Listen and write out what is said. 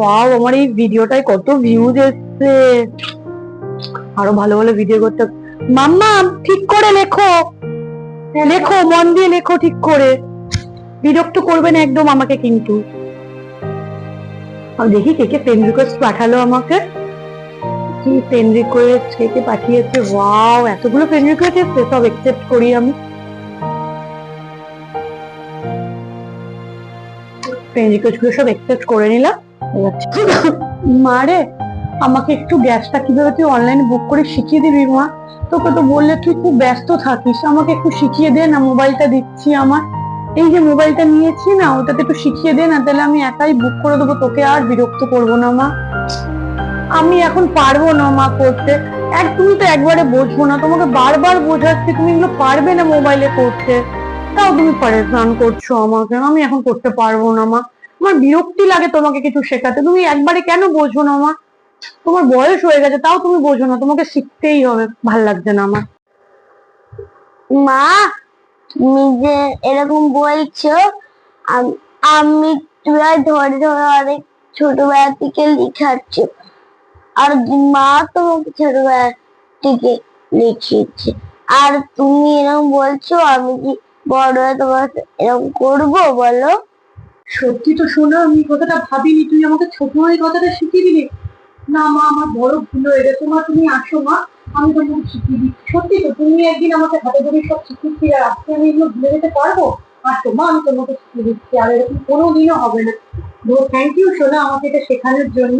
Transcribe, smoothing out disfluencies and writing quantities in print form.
Wow, আমার এই ভিডিওটায় কত ভিউজ এসছে। আরো ভালো ভালো ভিডিও করতে। মাম্মা ঠিক করে লেখো, লেখো মন দিয়ে লেখো ঠিক করে, বিরক্ত করবে না একদম আমাকে কিন্তু। আমি দেখি কে কে ফ্রেন্ড রিকোয়েস্ট পাঠালো আমাকে। কি ফ্রেন্ড রিকোয়েস্ট কে কে পাঠিয়েছে? ওয়াও, এতগুলো ফ্রেন্ড রিকোয়েস্ট এসছে, সব একসেপ্ট করি আমি। ফ্রেন্ড রিকোয়েস্ট গুলো সব একসেপ্ট করে নিলাম। মারে, আমাকে একটু গ্যাসটা কিভাবে তুই অনলাইনে বুক করে শিখিয়ে দিবি মা? তোকে তো বললে তুই খুব ব্যস্ত থাকিস, আমাকে একটু শিখিয়ে দে না। মোবাইলটা দিচ্ছি আমার, এই যে মোবাইলটা নিয়েছি না, ওটাতে একটু শিখিয়ে দে না, তাহলে আমি একাই বুক করে দেবো, তোকে আর বিরক্ত করবো না মা। আমি এখন পারবো না মা করতে। তুমি তো একবারে বোঝো না, তোমাকে বারবার বোঝাচ্ছি তুমি এগুলো পারবে না মোবাইলে করতে, তাও তুমি পারেশান করছো আমাকে। আমি এখন করতে পারবো না মা, আমার বিরক্তি লাগে তোমাকে কিছু শেখাতে, তুমি একবারে কেন বোঝো না মা? তোমার বয়স হয়ে গেছে তাও তুমি বোঝো না, তোমাকে শিখতেই হবে, ভাল লাগছে না আমার। মা, তুমি যে এরকম বলছো, আমি প্রায় ধরে ধরে অনেক ছোটবেলা থেকে লিখাচ্ছি, আর মা তোমাকে ছোটবেলা থেকে লিখিয়েছে, আর তুমি এরকম বলছো, আমি কি বড় হয়ে তোমার এরকম করবো বলো? সত্যি তো শোনা, আমি কথাটা ভাবিনি, তুই আমাকে ছোট হয়ে কথাটা শিখিয়ে দিলি। না মা, আমার বড় ভুল হয়ে গেছে মা, তুমি আসো মা, আমি তোমাকে শিখিয়ে দিচ্ছি। সত্যি তো, তুমি একদিন আমাকে হাতে ধরে সব শিখিয়েছিলে, আর আজকে আমি এগুলো ভুলে যেতে পারবো? আসো মা, আমি তোমাকে শিখিয়ে দিচ্ছি, আর এরকম কোনোদিনও হবে না। থ্যাংক ইউ সোনা, আমাকে এটা শেখানোর জন্য।